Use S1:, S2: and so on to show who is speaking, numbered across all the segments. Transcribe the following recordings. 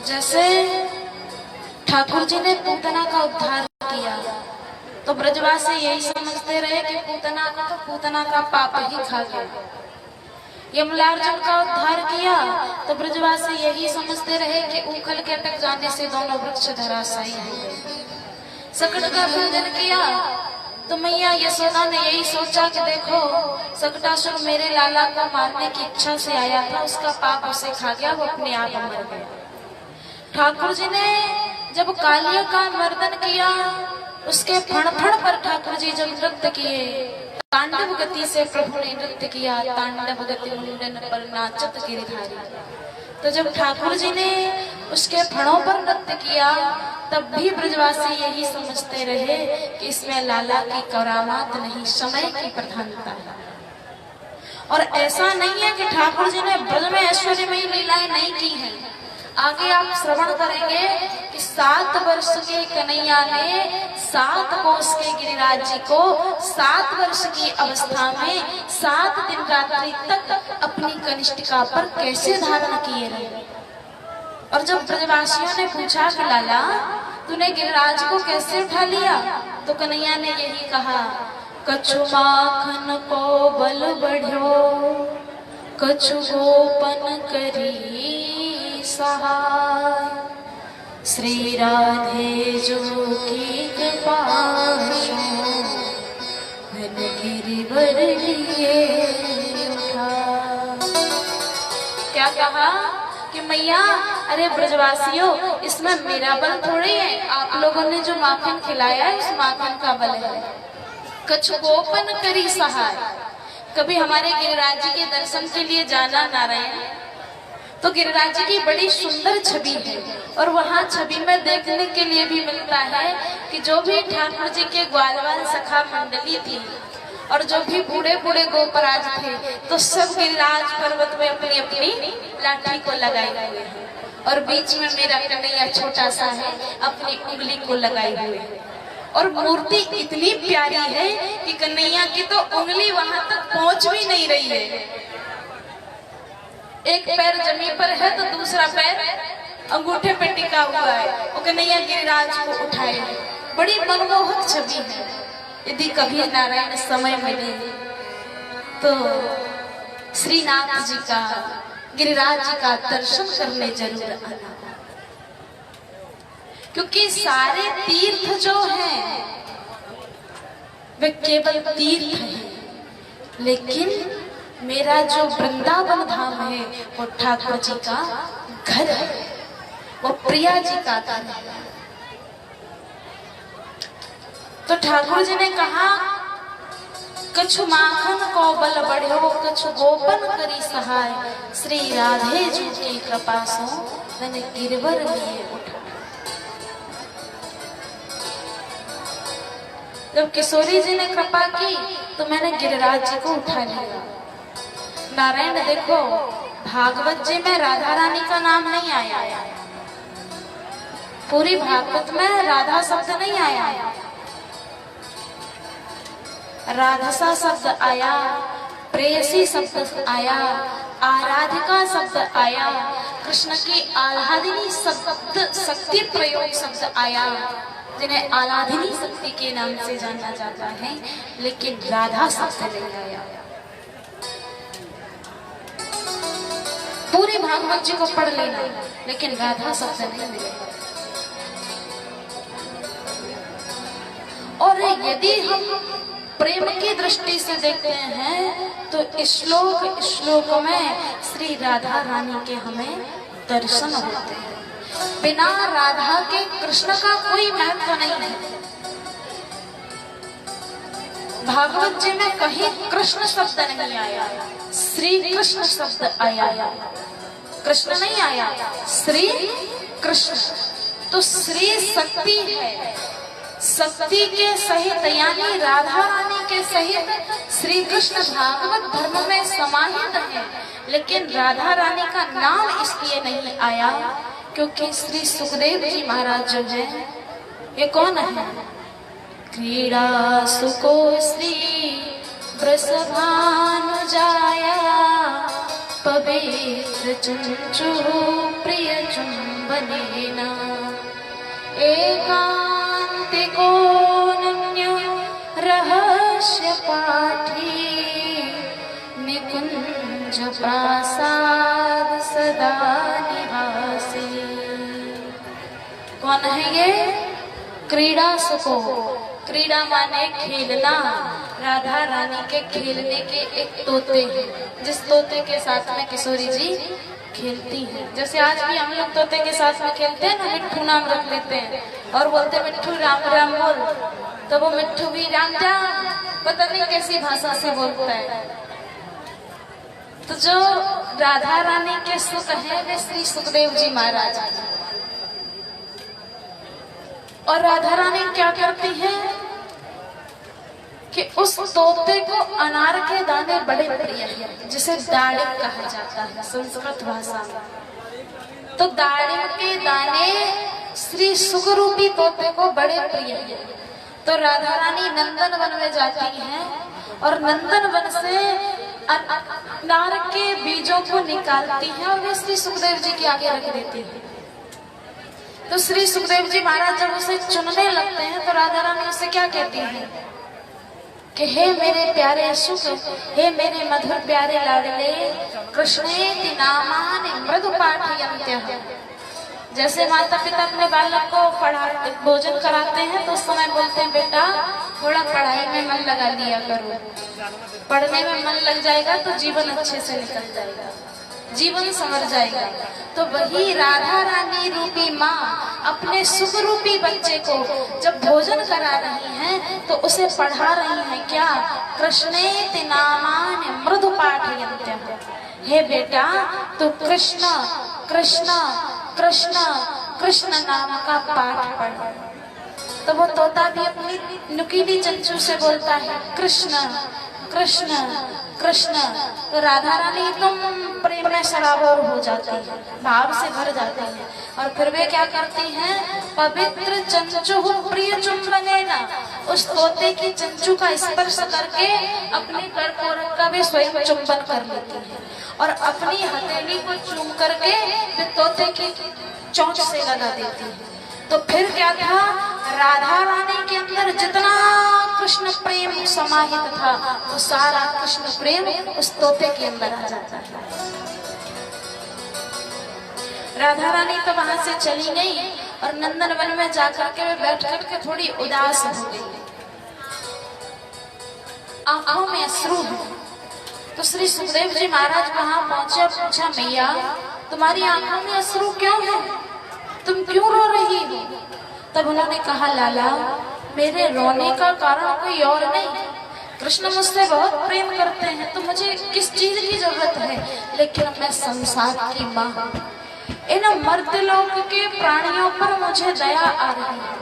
S1: जैसे ठाकुर जी ने पूतना का उद्धार किया तो ब्रजवासी यही समझते रहे कि पूतना का पाप ही खा गया। यमलार्जुन का उद्धार किया तो ब्रजवासी यही समझते रहे कि उखल के अटक जाने से दोनों वृक्ष धराशायी हो गए। सकट का भंजन किया तो मैया यशोदा ने यही सोचा कि देखो सकटासुर मेरे लाला को मारने की इच्छा से आया था, उसका पाप उसे खा गया, वो अपने आप मर गया। ठाकुर जी ने जब कालिया का मर्दन किया उसके फण पर ठाकुर जी जब नृत्य किए, तांडव गति से प्रभु ने नृत्य किया, तांडव गति मुंडन पर नाचत गिरधारी। तो जब ठाकुर जी ने उसके फणों पर नृत्य किया तब भी ब्रजवासी यही समझते रहे कि इसमें लाला की करामात नहीं, समय की प्रधानता है। और ऐसा नहीं है कि ठाकुर जी ने ब्रज में ऐश्वर्यमयी लीलाएं नहीं की हैं। आगे आप श्रवण करेंगे कि 7 वर्ष के कन्हैया ने 7 कोस के गिरिराज जी को 7 वर्ष की अवस्था में 7 दिन रात्रि तक अपनी कनिष्ठिका पर कैसे धारण किए रहे। और जब ब्रजवासियों ने पूछा कि लाला तूने गिरिराज को कैसे उठा लिया, तो कन्हैया ने यही कहा, कछु माखन को बल बढ़्यो, कछु गोपन करी सहाय, श्री राधे जो की कृपा गिरिवर लिए उठा। क्या कहा कि मैया अरे ब्रजवासियों इसमें मेरा बल थोड़ी है, आप लोगों ने जो माखन खिलाया है उस माखन का बल है। कछु गोपन करी सहाय, कभी हमारे गिरिराज जी के दर्शन के लिए जाना नारायण, तो गिरिराज जी की बड़ी सुंदर छवि है और वहाँ छवि में देखने के लिए भी मिलता है कि जो भी ठाकुर जी के ग्वालवाल सखा मंडली थी और जो भी बूढ़े बूढ़े गोपराज थे तो सब गिरिराज पर्वत में अपनी अपनी लाठी को लगाए हुए हैं और बीच में मेरा कन्हैया छोटा सा है, अपनी उंगली को लगाए हुए है। और मूर्ति इतनी प्यारी है कि कन्हैया की तो उंगली वहां तक पहुंच भी नहीं रही है। एक पैर जमीन पर है तो दूसरा पैर अंगूठे पे टिका हुआ है, वो कन्हैया गिरिराज को उठाए। बड़ी मनमोहक छवि है। यदि कभी नारायण समय मिले तो श्रीनाथ जी का, गिरिराज जी का दर्शन करने जरूर आना, क्योंकि सारे तीर्थ जो हैं वे केवल तीर्थ हैं, लेकिन मेरा जो वृंदावन धाम है वो ठाकुर जी का घर है, वो प्रिया जी का घर है। तो ठाकुर जी ने कहा कछु माखन को बल बढ़्यो, कछु गोपन करी सहाय, श्री राधे जी की कृपा सो धन गिरवर लिए उठा। जब किशोरी जी ने कृपा की तो मैंने गिरिराज जी को उठा लिया। नारायण देखो भागवत जी में राधा रानी का नाम नहीं आया, पूरी भागवत में राधा शब्द नहीं आया, राधसा शब्द आया, प्रेयसी शब्द आया, आराधिका शब्द आया, कृष्ण की आराधनी शब्द शक्ति प्रयोग शब्द आया, जिन्हें आराधनी शक्ति के नाम से जाना जाता है, लेकिन राधा शब्द नहीं आया। पूरे भागवत जी को पढ़ लेना, लेकिन राधा शब्द नहीं मिलेगा। और यदि हम प्रेम की दृष्टि से देखते हैं तो श्लोक में श्री राधा रानी के हमें दर्शन होते हैं। बिना राधा के कृष्ण का कोई महत्व नहीं है। भागवत जी में कहीं कृष्ण शब्द नहीं आया, श्री कृष्ण शब्द आया, कृष्ण नहीं आया, श्री कृष्ण। तो श्री शक्ति है, शक्ति के सहित यानी राधा रानी के सहित श्री कृष्ण भागवत धर्म में समाहित है, लेकिन राधा रानी का नाम इसलिए नहीं आया क्योंकि श्री सुखदेव जी महाराज जो है ये कौन है? क्रीड़ा सुको श्री वृषभानुजाया पवित्र चंचु प्रिय चुंबनेन एकांतिकोऽनन्य रहस्य पाठी निकुंज प्रासाद सदा निवासी। कौन है ये? क्रीड़ा सुको। क्रीड़ा माने खेलना। राधा रानी के खेलने के एक तोते हैं, जिस तोते के साथ में किशोरी जी खेलती हैं। जैसे आज भी हम लोग तोते के साथ में खेलते हैं ना, मिट्ठू नाम रख लेते हैं और बोलते हैं मिट्ठू राम राम बोल, तो वो मिट्ठू भी राम राम पता नहीं कैसी भाषा से बोलता है। तो जो राधा रानी के सुख है वे श्री सुखदेव जी महाराज हैं। और राधा रानी क्या करती है कि उस तोते को अनार के दाने बड़े प्रिय हैं, जिसे दाड़िम कहा जाता है संस्कृत भाषा में। तो दाड़िम के दाने श्री सुखरूपी तोते को बड़े प्रिय हैं। तो राधा रानी नंदन वन में जाती हैं और नंदन वन से अनार के बीजों को निकालती हैं और वे श्री सुखदेव जी के आगे रख देती हैं। तो श्री सुखदेव जी महाराज जब उसे चुनने लगते हैं तो राधा रानी उसे क्या कहती है कि हे मेरे प्यारे सुख, हे मेरे मधुर प्यारे लाडले, कृष्णेति नामानि मृदु पाठयन्त्यः। जैसे माता पिता अपने बालक को भोजन कराते हैं तो उस समय बोलते हैं बेटा थोड़ा पढ़ाई में मन लगा लिया करो, पढ़ने में मन लग जाएगा तो जीवन अच्छे से निकल जाएगा, जीवन संवर जाएगा। तो वही राधा रानी रूपी माँ अपने सुख रूपी बच्चे को जब भोजन करा रही हैं तो उसे पढ़ा रही हैं क्या? कृष्णेति नामानि मृदु पाठयन्त्यः। हे बेटा तू कृष्ण कृष्ण कृष्ण कृष्ण नाम का पाठ पढ़। तो वो तोता भी अपनी नुकीली चंचू से बोलता है कृष्ण कृष्ण कृष्ण। तो राधा रानी एकदम प्रेम में सराबोर हो जाती है, भाव से भर जाती है। और फिर वे क्या करती हैं? पवित्र चंचु प्रिय चुंबनेन, उस तोते की चंचू का स्पर्श करके अपने कर्पूरक का भी स्वयं चुंबन कर लेती है और अपनी हथेली को चूम करके वे तोते की चोंच से लगा देती है। तो फिर क्या था? राधा रानी के अंदर जितना कृष्ण प्रेम समाहित था वो सारा कृष्ण प्रेम उस तोते के अंदर आ जाता है। राधा रानी तो वहां से चली गई और नंदन वन में जाकर के वे बैठ करके थोड़ी उदास हो गई, आंखों में अश्रु है। तो श्री सुखदेव जी महाराज वहां पहुंचे और पूछा मैया तुम्हारी आंखों में अश्रु क्यों है, तुम क्यों रो रही हो? तब उन्होंने कहा लाला मेरे रोने का कारण कोई और नहीं, कृष्ण मुझसे बहुत प्रेम करते हैं तो मुझे किस चीज की जरूरत है, लेकिन मैं संसार की माँ, इन मर्त्यलोक के प्राणियों पर मुझे दया आ रही है।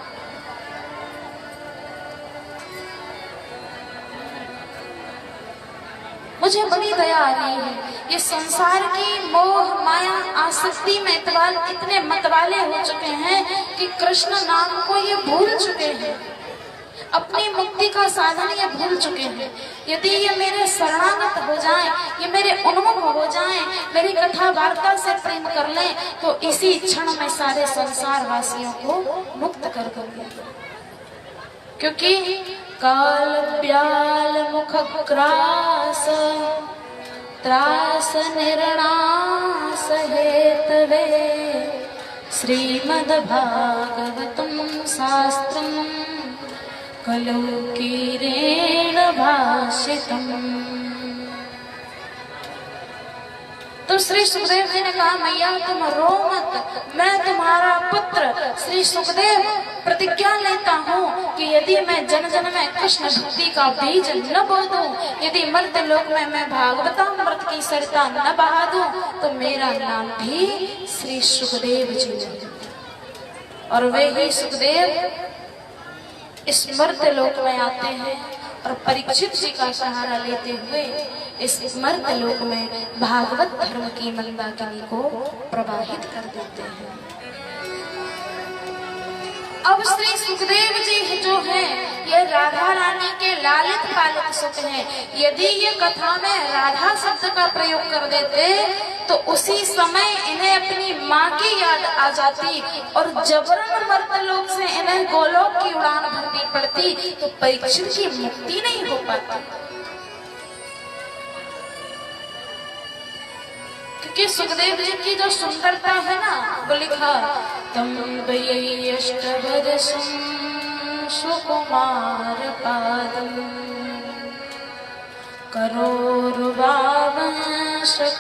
S1: मुझे बड़ी दया आ रही है। ये संसार की मोह माया आसक्ति में इतने मतवाले हो चुके हैं कि कृष्ण नाम को ये भूल चुके हैं, अपनी मुक्ति का साधन ये भूल चुके हैं। यदि ये मेरे शरणागत हो जाएं, ये मेरे उन्मुख हो जाएं, मेरी कथा वार्ता से प्रेम कर लें तो इसी क्षण में सारे संसार वासियों को मुक्त कर दूंगी। क्योंकि काल ब्याल मुख ग्रास त्रास निर्णास हेतवे श्रीमद्भागवतं शास्त्रं कलौ कीरेण भाषितम्। तो श्री सुखदेव जी ने कहा मैया तुम रो मत, मैं तुम्हारा पुत्र श्री सुखदेव प्रतिज्ञा लेता हूँ कि यदि मैं जन जन में कृष्ण भक्ति का बीज न बो दूं, यदि मर्त्य लोक में मैं भागवतामृत की सरिता न बहा दूं तो मेरा नाम भी श्री सुखदेव जी है। और वे ही सुखदेव इस मर्त्य लोक में आते हैं और परीक्षित जी का सहारा लेते हुए इस मर्त्य लोक में भागवत धर्म की मंदाकिनी को प्रवाहित कर देते हैं। अब श्री सुखदेव जी जो हैं ये राधा रानी के लालित पालित सुख हैं। यदि ये कथा में राधा शब्द का प्रयोग कर देते तो उसी समय इन्हें अपनी माँ की याद आ जाती और जबरन मर्तलोक से इन्हें गोलोक की उड़ान भरनी पड़ती, तो परीक्षित की मुक्ति नहीं हो पाती। क्योंकि सुखदेव जी की जो सुंदरता है ना, वो लिखा तम वयष्टवरसं सुकुमार पादम करोरुवावंश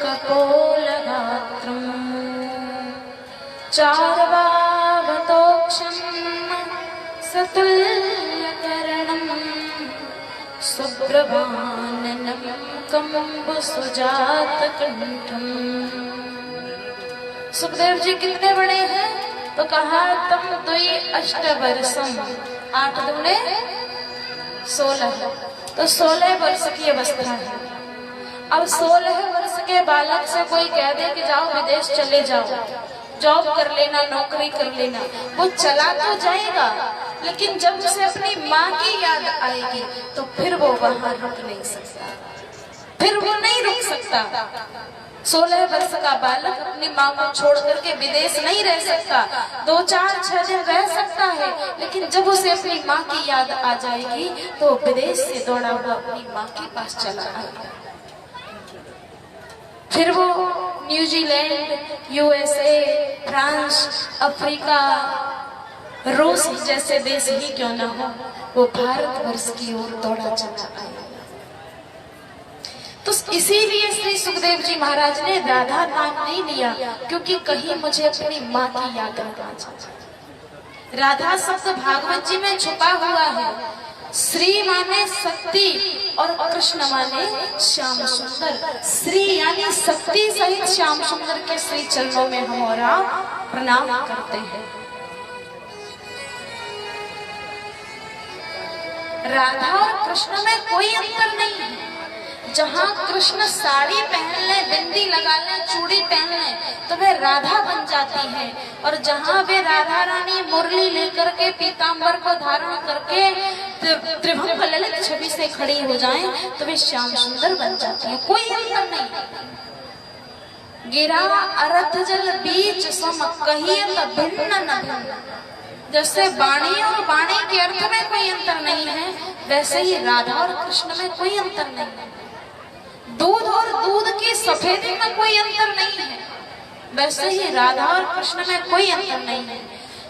S1: कपोलगात्रम चार्वावतोक्षं सतुल्यकरणं सुप्रभाननं कंबुसुजातकंठम। सुखदेव जी कितने बड़े हैं? तो कहा तम द्वि अष्टवर्षम, 8 दूने 16, तो 16 वर्ष की अवस्था है। अब 16 वर्ष के बालक से कोई कह दे कि जाओ विदेश चले जाओ, जॉब कर लेना, नौकरी कर लेना, वो चला तो जाएगा, लेकिन जब उसे अपनी माँ की याद आएगी तो फिर वो वहां रुक नहीं सकता, फिर वो नहीं रुक सकता। 16 वर्ष का बालक अपनी माँ को छोड़ करके विदेश नहीं रह सकता, 2, 4, 6 दिन रह सकता है, लेकिन जब उसे अपनी माँ की याद आ जाएगी तो विदेश से दौड़ा हुआ अपनी माँ के पास चला आएगा। फिर वो न्यूजीलैंड, USA, फ्रांस, अफ्रीका, रूस जैसे देश ही क्यों न हो, वो भारतवर्ष की ओर दौड़ा चला आएगा। तो इसीलिए श्री सुखदेव जी महाराज ने राधा नाम नहीं लिया, क्योंकि कहीं मुझे अपनी माँ की याद आ जाए। राधा शब्द भागवत जी में छुपा हुआ है। श्री माने शक्ति और कृष्ण माने श्याम सुंदर। श्री यानी शक्ति सहित श्याम सुंदर के श्री चरणों में हम और आप प्रणाम करते हैं। राधा और कृष्ण में कोई अंतर नहीं है। जहाँ कृष्ण साड़ी पहन ले, बिंदी लगा ले, चूड़ी पहन ले, तो वे राधा बन जाती है, और जहाँ वे राधा रानी मुरली लेकर के पीतांबर को धारण करके त्रिभंग ललित छवि से खड़ी हो जाएं, तो वे श्याम सुंदर बन जाती है। कोई अंतर नहीं। गिरा अरथ जल बीच सम कहिए तो भिन्न न भिन्न। जैसे वाणी और वाणी के अर्थ में कोई अंतर नहीं है, वैसे ही राधा और कृष्ण में कोई अंतर नहीं है। दूध और दूध की सफेदी में कोई अंतर नहीं है, वैसे ही राधा और कृष्ण में कोई अंतर नहीं है।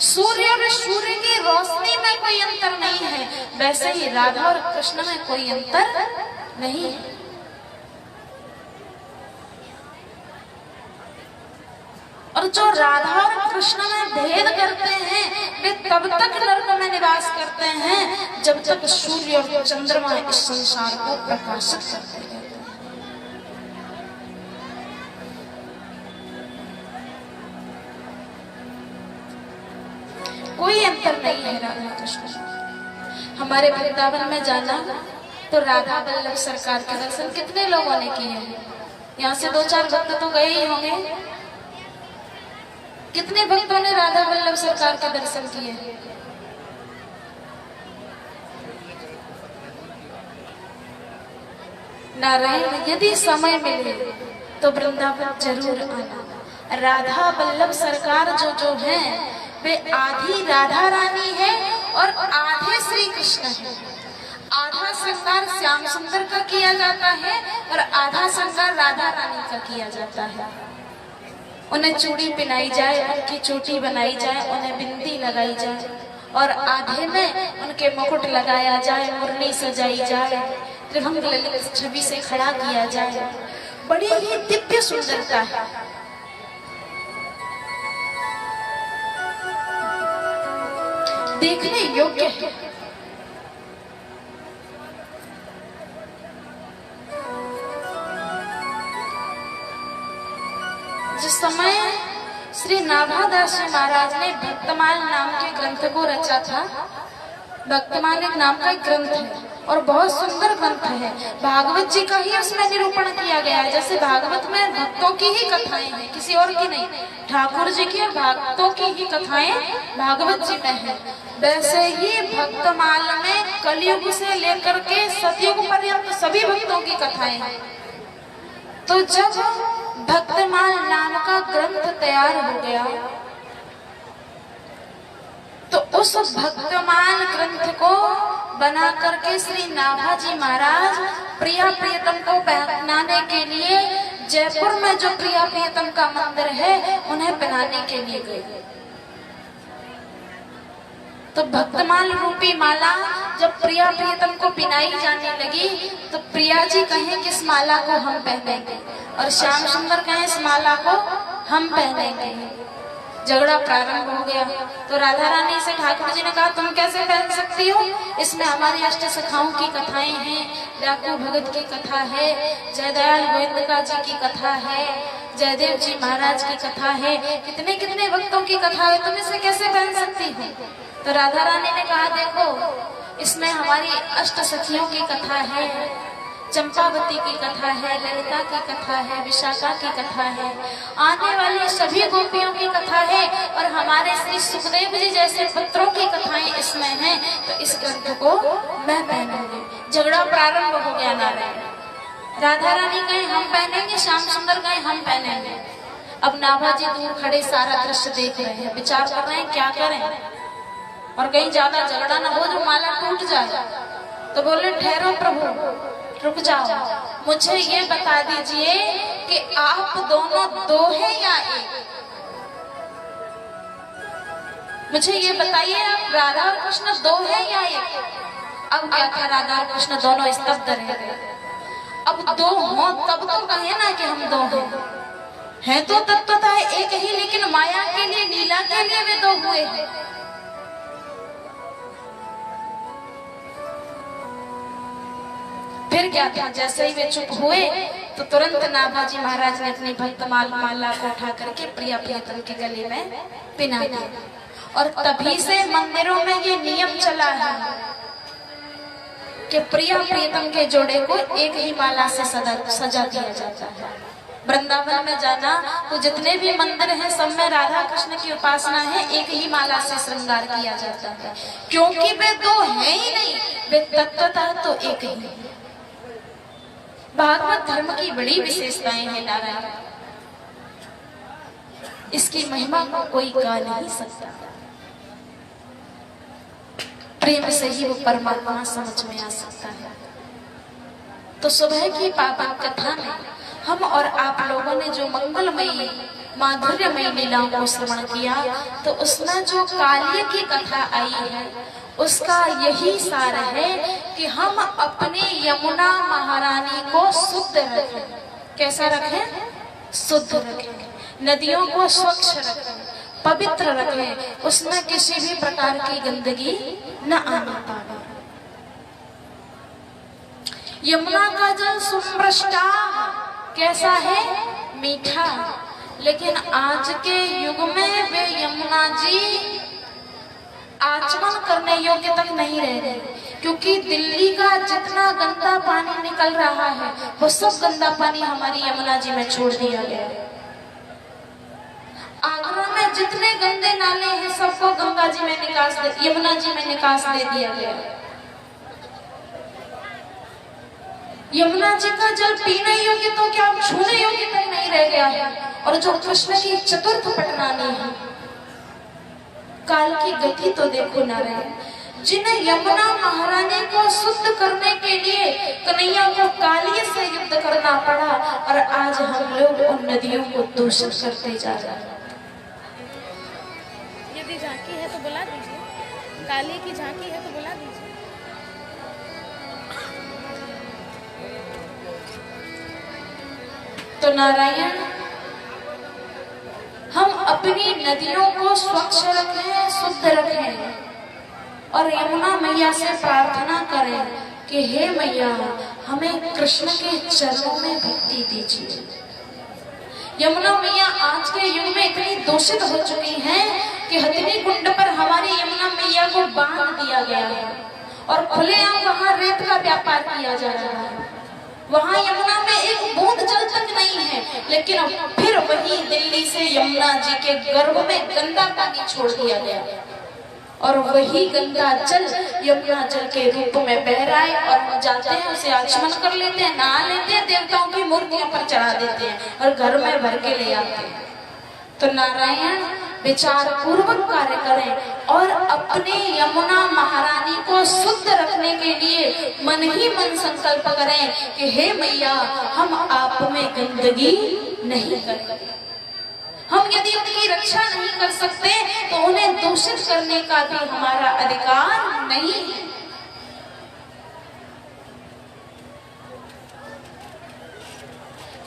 S1: सूर्य और सूर्य की रोशनी में कोई अंतर नहीं है, वैसे ही राधा और कृष्ण में कोई अंतर नहीं है। और जो राधा और कृष्ण में भेद करते हैं वे तब तक नर्क में निवास करते हैं जब तक सूर्य और चंद्रमा इस संसार को प्रकाशित करते हैं। कोई अंतर नहीं है राधा कृष्ण। हमारे वृंदावन में जाना तो राधा वल्लभ सरकार के दर्शन कितने लोगों ने किए हैं? यहाँ से 2-4 भक्त तो गए ही होंगे। कितने भक्तों ने राधा वल्लभ सरकार के दर्शन किए? नारायण, यदि समय मिले तो वृंदावन जरूर आना। राधा वल्लभ सरकार जो हैं वे आधी राधा रानी है और आधे श्री कृष्ण है। आधा श्रृंगार श्याम सुंदर का किया जाता है और आधा श्रृंगार राधा रानी का किया जाता है। उन्हें चूड़ी पहनाई जाए, उनकी चोटी बनाई जाए, उन्हें बिंदी लगाई जाए, और आधे में उनके मुकुट लगाया जाए, मुरली सजाई जाए, त्रिभंग ललित छवि से खड़ा किया जाए। बड़ी ही दिव्य सुंदरता है। देखने योग्य है। जिस समय श्री नाभादास जी महाराज ने भक्तमाल नाम के ग्रंथ को रचा था, भक्तमाल एक नाम का एक ग्रंथ है, और बहुत सुंदर ग्रंथ है। भागवत जी का ही उसमें निरूपण किया गया है। जैसे भागवत में भक्तों की ही कथाएं हैं, किसी और की नहीं, ठाकुर जी की और भक्तों की ही कथाएं भागवत जी में है, वैसे ही भक्तमाल में कलयुग से लेकर के सतयुग पर्यंत सभी भक्तों की कथाएं हैं। तो जब भक्तमाल नाम का ग्रंथ तैयार हो गया तो उस भक्तमाल ग्रंथ को बना करके श्री नाभाजी महाराज प्रिया प्रियतम को पहनाने के लिए जयपुर में जो प्रिया प्रियतम का मंदिर है उन्हें पहनाने के लिए गए। तो भक्तमाल रूपी माला जब प्रिया प्रियतम को पिनाई जाने लगी तो प्रिया जी कहें कि इस माला को हम पहनेंगे और श्याम सुंदर कहें इस माला को हम पहनेंगे। झगड़ा प्रारंभ हो गया। तो राधा रानी से ठाकुर जी ने कहा तुम कैसे पहन सकती हो, इसमें हमारी अष्ट सखाओं की कथाएं हैं, डाकू भगत की कथा है, जयदयाल गोविंदका जी की कथा है, जयदेव जी महाराज की कथा है, कितने कितने भक्तों की कथा है, तुम इसे कैसे पहन सकती हो। तो राधा रानी ने कहा देखो इसमें हमारी अष्ट सखियों की कथा है, चंपावती की कथा है, ललिता की कथा है, विशाखा की कथा है, आने वाली सभी गोपियों की कथा है और हमारे श्री सुखदेव जी जैसे पुत्रों की कथाएं इसमें हैं। तो इस ग्रंथ को मैं पहनूंगी। झगड़ा प्रारंभ हो गया नारायण। राधा रानी कहे हम पहनेंगे, श्याम सुंदर कहे हम पहनेंगे। अब नाभाजी दूर खड़े सारा दृश्य देख रहे हैं, विचार कर रहे हैं क्या करें और कहीं ज्यादा झगड़ा ना हो जो माला टूट जाए। तो बोले ठहरो प्रभु रुक जाओ, मुझे ये बता दीजिए कि आप दोनों दो हैं या एक। मुझे ये बताइए आप राधा और कृष्ण दो हैं या एक। अब क्या था, राधा और कृष्ण दोनों स्तब्ध रह गए। अब दो हों तब तो कहे ना कि हम दो हैं तो तत्वतः एक ही, लेकिन माया के लिए लीला के लिए वे दो हुए हैं। फिर क्या था, जैसे ही वे चुप हुए तो तुरंत नाभाजी महाराज ने अपनी भक्तमाल माला को उठा करके प्रिया प्रियतम के गले में पिना दिया। और तभी से मंदिरों में ये नियम चला है कि प्रिया प्रियतम के जोड़े को एक ही माला से सजा दिया जाता है। वृंदावन में जाना तो जितने भी मंदिर हैं सब में राधा कृष्ण की उपासना है, एक ही माला से श्रृंगार किया जाता है, क्योंकि वे दो हैं ही नहीं, वे तत्वतः तो एक ही है। भागवत धर्म की बड़ी विशेषताएं हैं नारायण, इसकी महिमा को कोई गा नहीं सकता। प्रेम से ही वो परमात्मा समझ में आ सकता है। तो सुबह की पावन कथा में हम और आप लोगों ने जो मंगलमयी माधुर्यमयी लीलाओं को श्रवण किया, तो उसमें जो काल्य की कथा आई है उसका यही सार है कि हम अपनी यमुना महारानी को शुद्ध रखें। कैसा रखें? शुद्ध रखें, नदियों को स्वच्छ रखें, पवित्र रखें, उसमें किसी भी प्रकार की गंदगी न आने पाए। यमुना का जल सुमृष्टा कैसा है? मीठा। लेकिन आज के युग में वे यमुना जी आचमन करने योग्य तक नहीं रह गए, क्योंकि दिल्ली का जितना गंदा पानी निकल रहा है वो सब गंदा पानी हमारी यमुना जी में छोड़ दिया गया है। आगरा में जितने गंदे नाले हैं सबको गंगा जी में निकास दे, यमुना जी में निकास दे दिया गया। यमुना जी का जल पीने योग्य तो क्या छूने योग्य तक नहीं रह गया है। और जो कृष्ण की चतुर्थ पटरानी है, काल की गति तो देखो नारायण, जिन्हें यमुना महारानी को शुद्ध करने के लिए कन्हैया को कालिए से युद्ध करना पड़ा, और आज हम लोग उन नदियों को दूषित करते जा रहे हैं।
S2: यदि झांकी है तो बुला दीजिए, काली की झांकी है तो बुला दीजिए।
S1: तो नारायण, हम अपनी नदियों को स्वच्छ रखें, शुद्ध रखें, और यमुना मैया से प्रार्थना करें कि हे मैया हमें कृष्ण के चरणों में भक्ति दीजिए। यमुना मैया आज के युग में इतनी दूषित हो चुकी हैं कि हथिनी कुंड पर हमारी यमुना मैया को बांध दिया गया है, और खुलेआम वहां रेत का व्यापार किया जा रहा है। वहां यमुना में एक बूंद जल तक नहीं है, लेकिन अब फिर वही दिल्ली से यमुना जी के गर्भ में गंदा पानी छोड़ दिया गया और वही गंगा जल यमुना जल के रूप में बह रहा है। और हम जाते हैं, उसे आचमन कर लेते हैं, नहा लेते हैं, देवताओं की मूर्तियों पर चढ़ा देते हैं और घर में भर के ले आते हैं। तो नारायण विचार पूर्वक कार्य करें और अपने यमुना महारानी को शुद्ध रखने के लिए मन ही मन संकल्प करें कि हे मैया, हम आप में गंदगी नहीं करेंगे। हम यदि उनकी रक्षा नहीं कर सकते तो उन्हें दूषित करने का भी हमारा अधिकार नहीं है।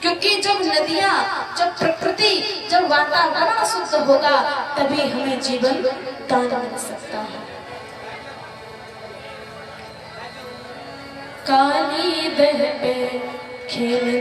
S1: क्योंकि जब नदियां, जब प्रकृति, जब वातावरण शुद्ध होगा तभी हमें जीवन दान मिल सकता है। काली बह पे खेल